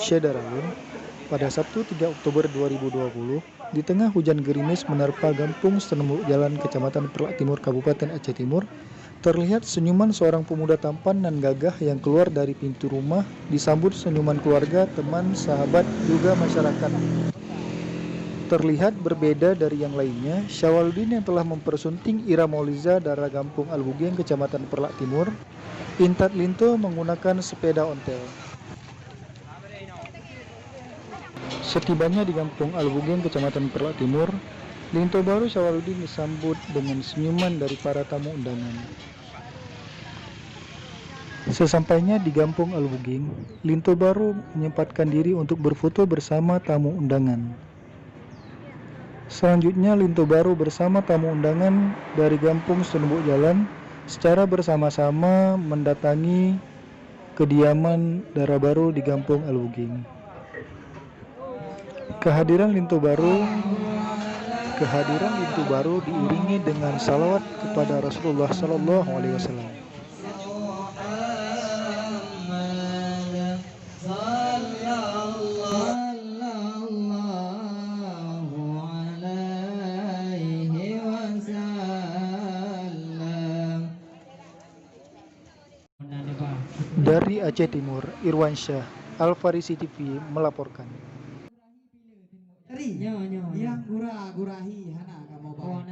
Syederalun, pada Sabtu 3 Oktober 2020, di tengah hujan gerimis menerpa Gampung Senembuk Jalan Kecamatan Perlak Timur Kabupaten Aceh Timur, terlihat senyuman seorang pemuda tampan dan gagah yang keluar dari pintu rumah, disambut senyuman keluarga, teman, sahabat, juga masyarakat. Terlihat berbeda dari yang lainnya, Syawaludin yang telah mempersunting Ira Mauliza darah Gampung Albugeng Kecamatan Perlak Timur, Intat Linto menggunakan sepeda ontel. Setibanya di Kampung Albugeng, Kecamatan Perlak Timur, Linto baru Syawaludin disambut dengan senyuman dari para tamu undangan. Sesampainya di Kampung Albugeng, Linto baru menyempatkan diri untuk berfoto bersama tamu undangan. Selanjutnya, Linto baru bersama tamu undangan dari Kampung Senembuk Jalan secara bersama-sama mendatangi kediaman Dara Baru di Kampung Albugeng. Kehadiran Linto baru diiringi dengan salawat kepada Rasulullah Sallallahu Alaihi Wasallam. Dari Aceh Timur, Irwansyah, Al-Farisi TV melaporkan. Yang gurahi hana kamu bawa.